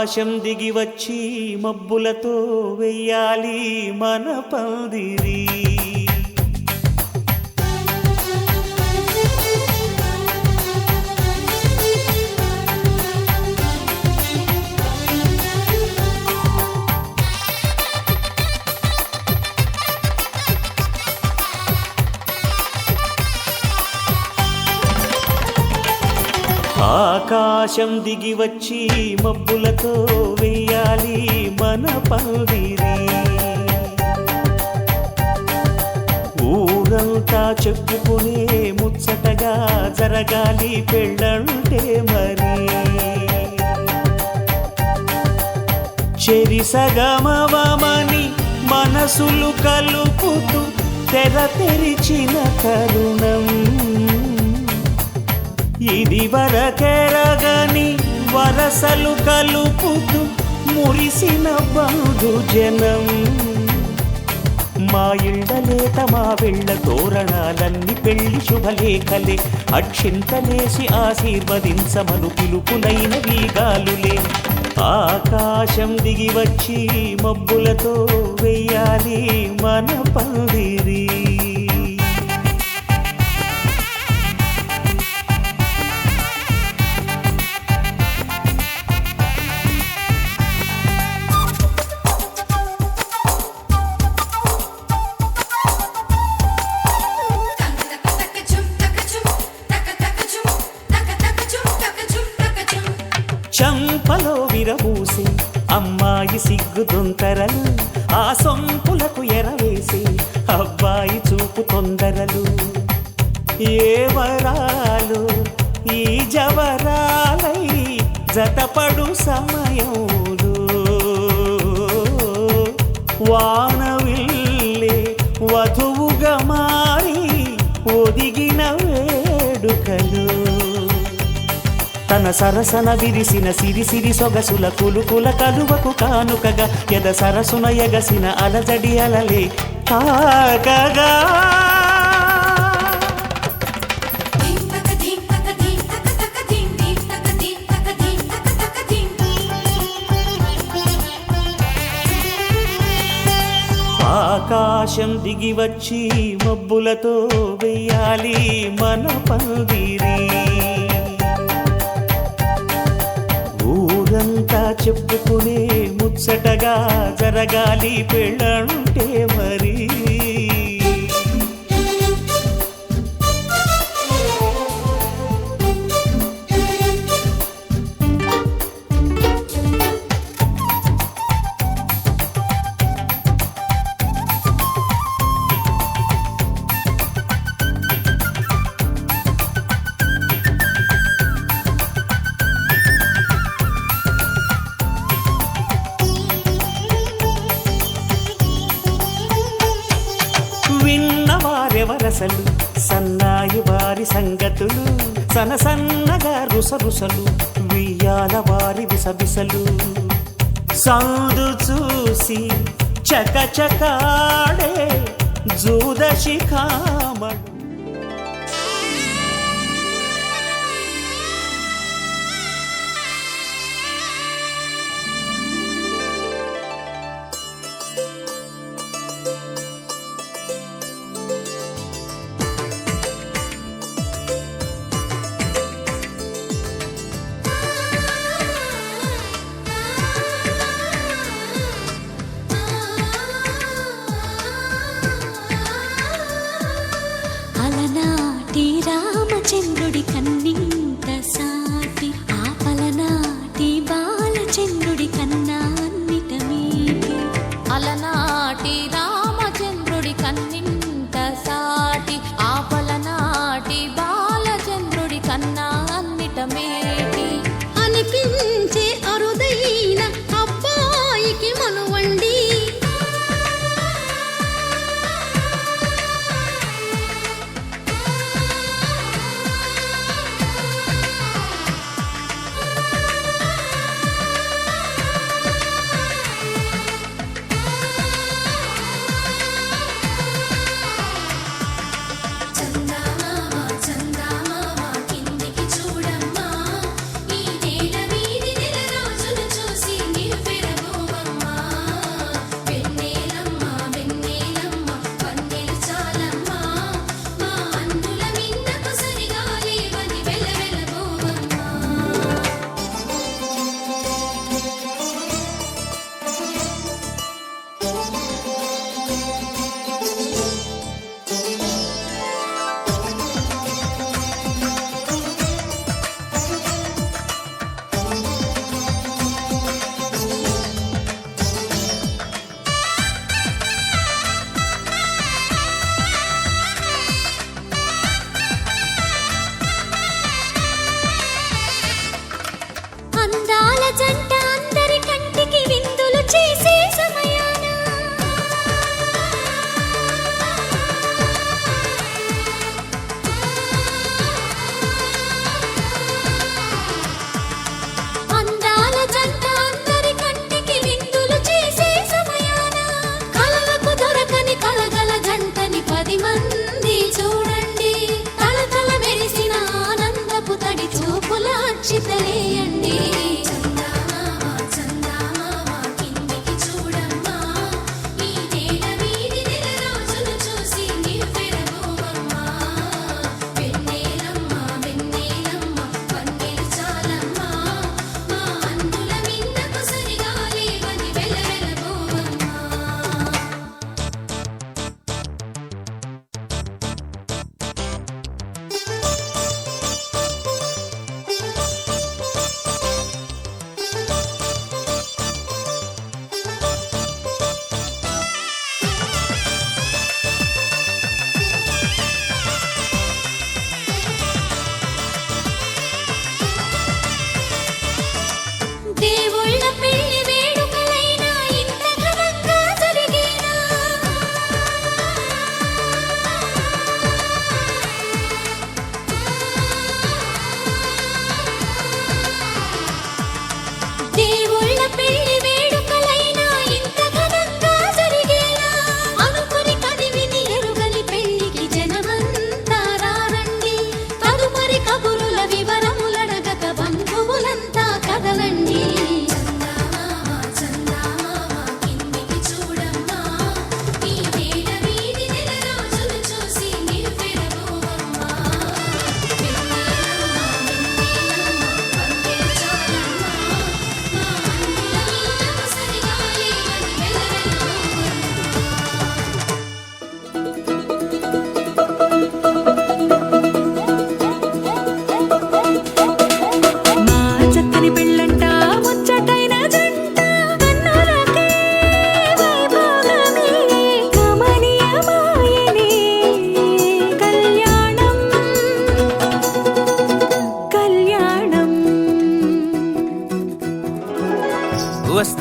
ఆకాశం దిగి వచ్చి మబ్బులతో వెయ్యాలి మన పందిరి. ఆకాశం దిగి వచ్చి మబ్బులతో వెయ్యాలి మన పందిరి. ఊరంతా చెప్పుకునే ముచ్చటగా జరగాలి పెళ్ళంటే మరి. చెరిసగమవమని మనసులు కలుపుతూ తెర తెరిచిన తరుణం. ఇది వరకెరగని వరసలు కలుపుతూ మురిసిన బంధుజనం. మా ఇళ్ళలేత మా వెళ్ళ తోరణాలన్నీ పెళ్లి శుభలేఖలే. అక్షింతలేసి ఆశీర్వదించమను పిలుపులైన వీగాలులే. ఆకాశం దిగి వచ్చి మబ్బులతో వెయ్యాలి మన పందిరి. చంపలో విరబూసి అమ్మాయి సిగ్గుదొంతరలు. ఆ సొంపులకు ఎరవేసి అబ్బాయి చూపు తొందరలు. ఏ వరాలు ఈ జవరాలై జతపడు సమయంలో. వానవిల్లే వధువుగా మారి ఒదిగిన వేడుకలు. తన సరసన విరిసిన సిరిసిరి సొగసుల కులుకుల కలువకు కానుకగా ఎద సరసున ఎగసిన అలజడి అలలే తాకగా. ఆకాశం దిగి వచ్చి మబ్బులతో వెయ్యాలి మన పందిరి. ఊరంతా చెప్పుకునే ముచ్చటగా జరగాలి పెళ్ళంటే మరి. విన్నవారెవరసలు సన్నాయి వారి సంగతులు. సనసన్నగా రుసరుసలు వియ్యాల వారి విసవిసలు. సందు చూసి చకచకాడే జూదశిఖామణి.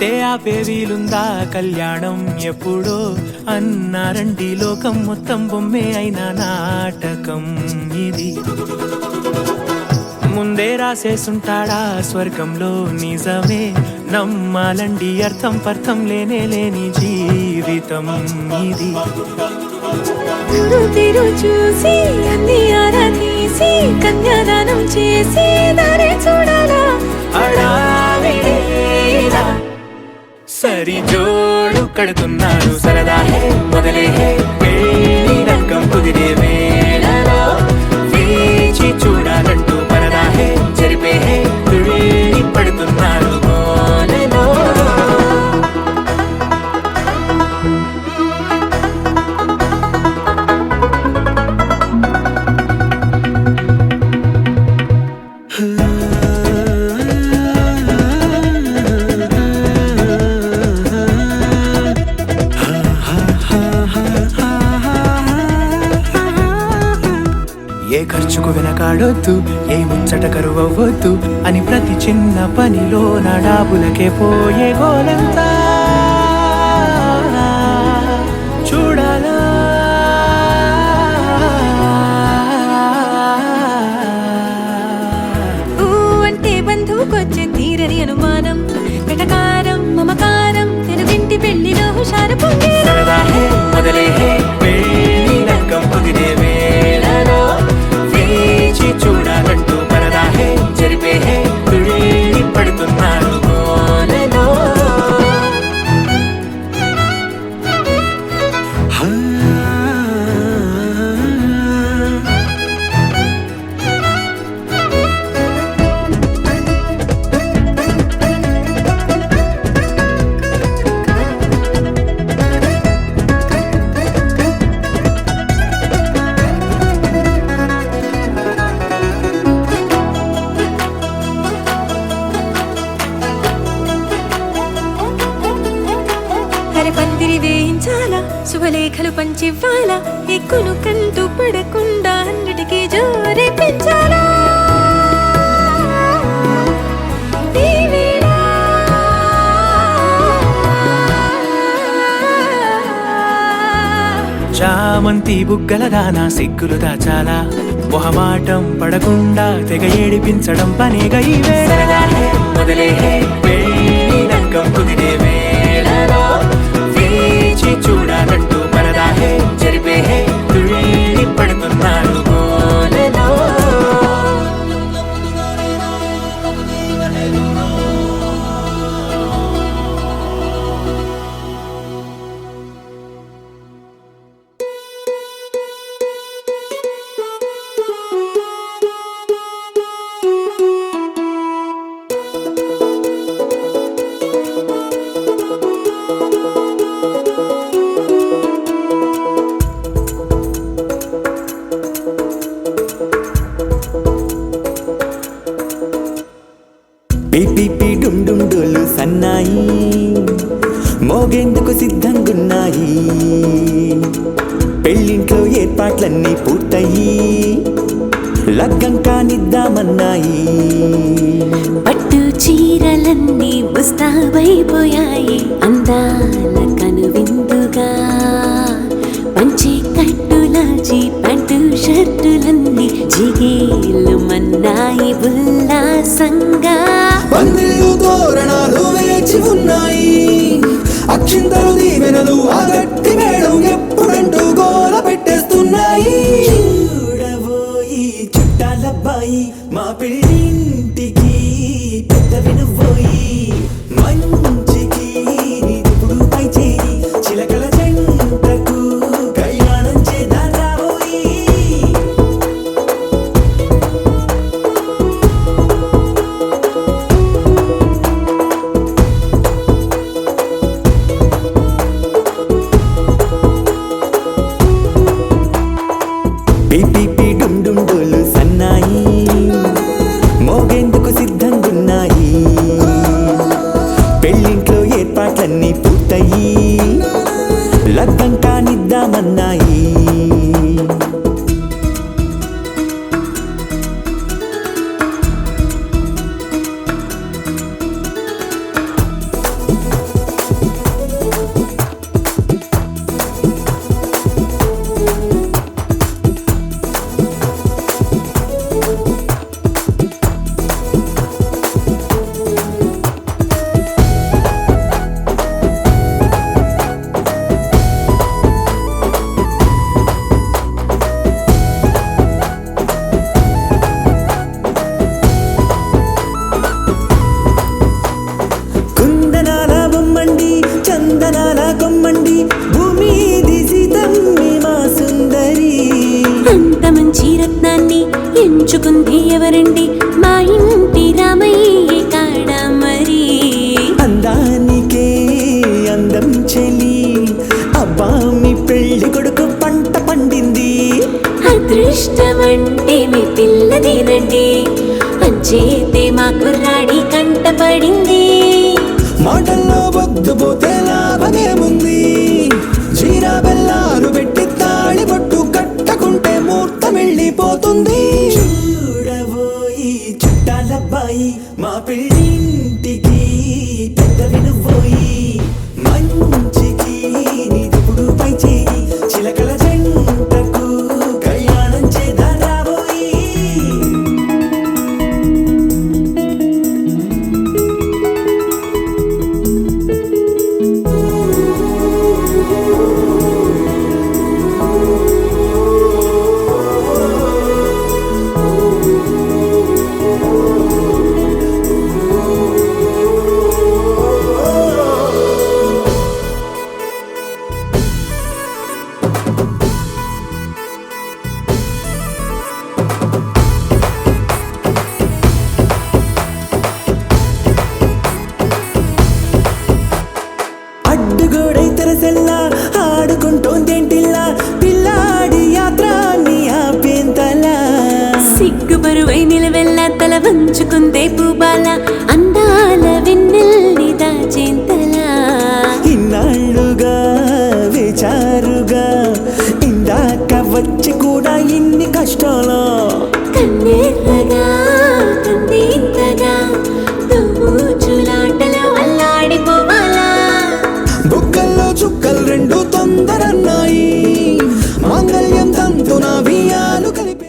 చెబితే ఆపే వీలుందా కళ్యాణం ఎప్పుడో అన్నారండి లోకం మొత్తం బొమ్మే అయిన నాటకం ఇది ముందే రాసేసుంటాడా స్వర్గంలో నిజమే నమ్మాలండి అర్థం పర్థం లేనే లేని జీవితం ఇది తీరు చూసి అన్ని ఆరా తీసి కన్యాదానం చేసి దారి చూడాలా హడావిడిలా సరి జోడు కడుతున్నారు సరదా హే మొదలే హే పెళ్లి రంగం కుదిరే వేళలో వేచి చూడాలంటూ పరదా హే జరిపే హే తుళ్ళి పడుతున్నారు గోలలో ఏ ఖర్చుకు వెనకాడొద్దు ఏ ముచ్చట కరువవ్వద్దు అని ప్రతి చిన్న పనిలో నా డాబులకే పోయే గోలంతా చూడాలా అంటే బంధువుకొచ్చే తీరని అనుమానం వెటకారం మమకారం తెలుగింటి పెళ్లిలో హుషారు పొంగే సరదా హే మొదలే హే పెళ్లి రంగం కుదిరే వేళలో వేచి చూడాలంటూ పరదా హే జరిపే హే తుళ్ళి పడుతున్నారు గోలలో పందిరి వేయించాలా శుభలేఖలు పంచివ్వాలా ఎక్కును కంటూ పడకుండా అన్నిటికీ జోరే పెంచాలా ఈ వేళ చామంతి బుగ్గల దానా సిగ్గులు దాచాలా మొహమాటం పడకుండా తెగ ఏడిపించడం పనేగా ఈ వేళ మొదలే హే పెళ్లి రంగం కుదిరే వేళలో వేచి చూడాలంటూ పరదా హే జరిపే హే తుళ్ళి పడుతున్నారు గోలలో పిపి డుండుండోలు సన్నాయి మోగేందుకు సిద్ధంగున్నాయి పెళ్ళింట్లో ఏర్పాట్లన్నీ పూర్తయి లగ్గం కానిద్దామన్నాయి పట్టు చీరలన్నీ ముస్తాబైపోయాయి అందాల కనువిందుగా పంచి కట్టులాచి పంటు షర్టులన్నీ జిగేలు మన్నాయి ఉల్లాసంగా పందిళ్ళు తోరణాలు వేచి ఉన్నాయి అక్షింతలు దీవెనలు ఆ గట్టి మేడం ఎప్పుడంటూ గోల పెట్టేస్తున్నాయి చూడబోయి చుట్టాలబ్బాయి మా పెళ్ళింటికి పెద్ద వినుబోయి మంచికి ఇప్పుడు పై చేయి చిలకల జంటకు కళ్యాణం చేద్దాం రాబోయి పిపి డుండుండోలు సన్నాయి అంత మంచి రత్నాన్ని ఎంచుకుంది ఎవరండి? మా ఇంటి రామయ్య కాడ మరి. అందానికే అందం చెలి, అబ్బా మీ పెళ్లి కొడుకు పంట పండింది. అదృష్టమంటే మీ పిల్లదేనండి, అంచేతే మా కుర్రాడి కంట పడింది. మాటల్లో వద్దుపోతే లాభమేముంది? జీరా బెల్లాలు పెట్టి తాళి బొట్టు కట్టకుంటే ముహూర్తం వెళ్ళిపోతుంది. చూడబోయి చుట్టాలబ్బాయి, మా పెళ్ళింటికి పెద్దవి నువ్వోయి. మంచికి నీదిప్పుడు పై చేయి, చిలకల జంటకు కళ్యాణం చేద్దాం రాబోయి. అడ్డుగోడై తెరసెల్లా ఆడుకుంటోందేంటిల్లా, పిల్లాడి యాత్ర నీ ఆపేంతలా. సిగ్గు బరువై నిలవెల్లా తల వంచుకుందే పూబాల, అందాల వెన్నెల్లి దాచేంతలా. ఇన్నాళ్ళుగా వేచారుగా, ఇందాక వచ్చి కూడా ఇన్ని కష్టాలా. కన్నెర్రగా కందింతగా దోచులాటలో అల్లాడిపోవాలా. బుగ్గల్లో చుక్కలు రెండు తొందరన్నాయి, మాంగళ్యం తంతున వియాలు కలిపే.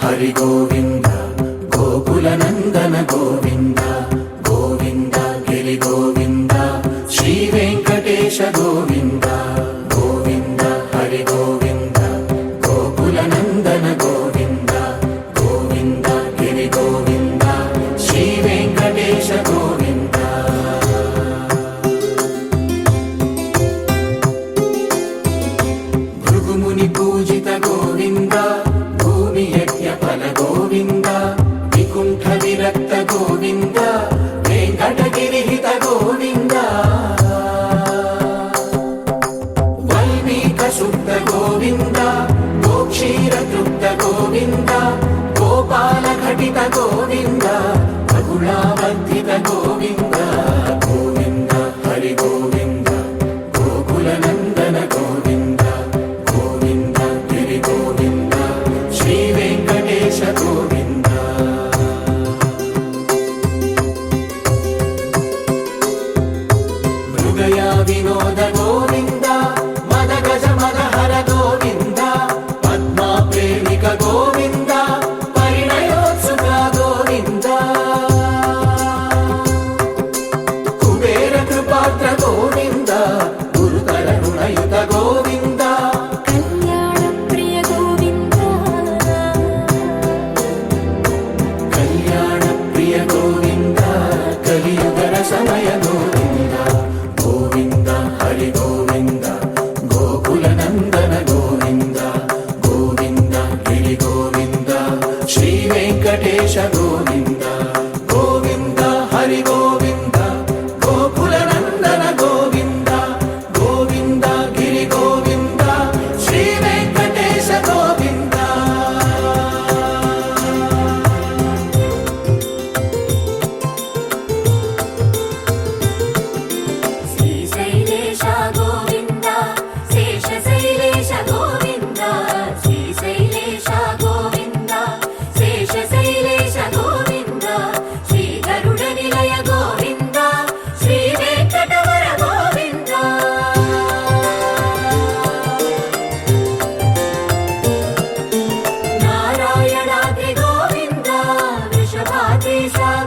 హరి గోవింద గోకుల నందన గోవింద గోవింద గిరి గోవింద శ్రీ వెంకటేశ గోవింద గోవింద హరి గోవింద గోకుల నందన గోవింద గోవింద గిరి గోవింద శ్రీ వెంకటేశ గోవింద. భృగుముని పూజిత గోవింద భూమి యజ్ఞ ఫల గోవింద వికుంఠ విరక్త గోవింద వెంకటగిరిహిత గోవింద వల్మీక శుద్ధ గోవింద గోక్షీర తృప్త గోవింద గోపాల ఘటిత గోవింద బహుళావర్ధిత గోవింద గోవింద హరి గోవింద గోకుల నందన గోవింద గోవింద గిరి గోవింద శ్రీ వెంకటేశ గోవింద.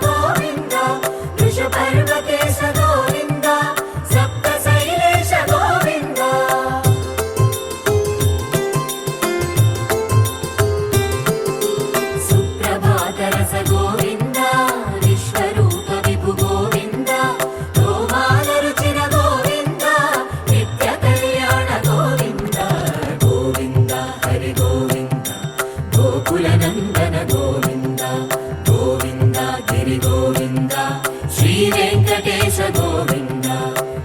గోవింద వృషపర్వకేశ గోవింద సప్త శైలేశ గోవింద సుప్రభాతరస గోవింద విశ్వరూప విభు గోవింద గోమాల రుచిర గోవింద నిత్య కళ్యాణ గోవింద గోవింద హరి గోవింద గోకుల నందన గోవింద గోవింద గిరి గోవింద శ్రీ వెంకటేశ గోవింద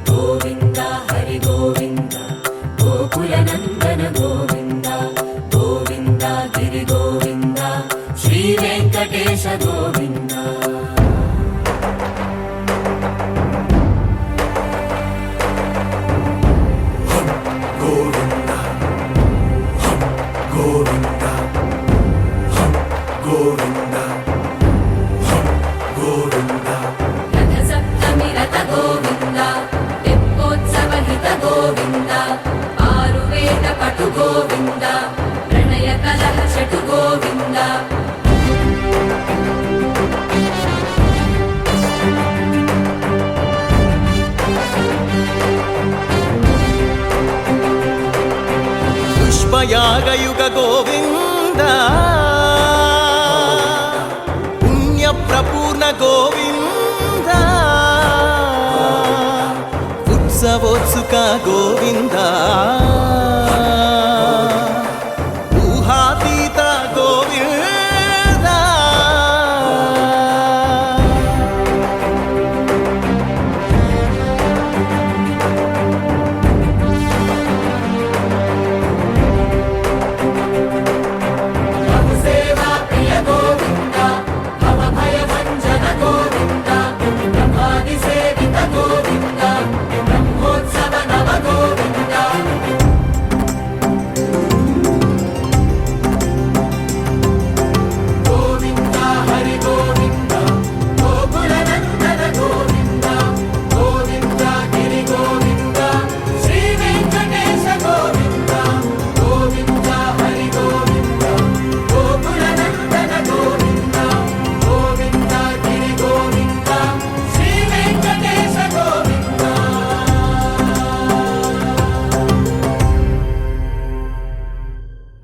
గోవింద హరి గోవింద గోకుల నందన గోవింద గోవింద గిరి గోవింద శ్రీ వెంకటేశ గోవింద గోవింద గోవింద గోవింద గోవింద రథ సప్తమి రథ గోవింద తెప్పోత్సవ హిత గోవింద ఆరువేద పటు గోవింద ప్రణయ కలహ షటు గోవింద పుష్పయాగయుగ గోవింద పుణ్య ప్రపూర్ణ గోవింద ఉత్సవోత్సుక గోవింద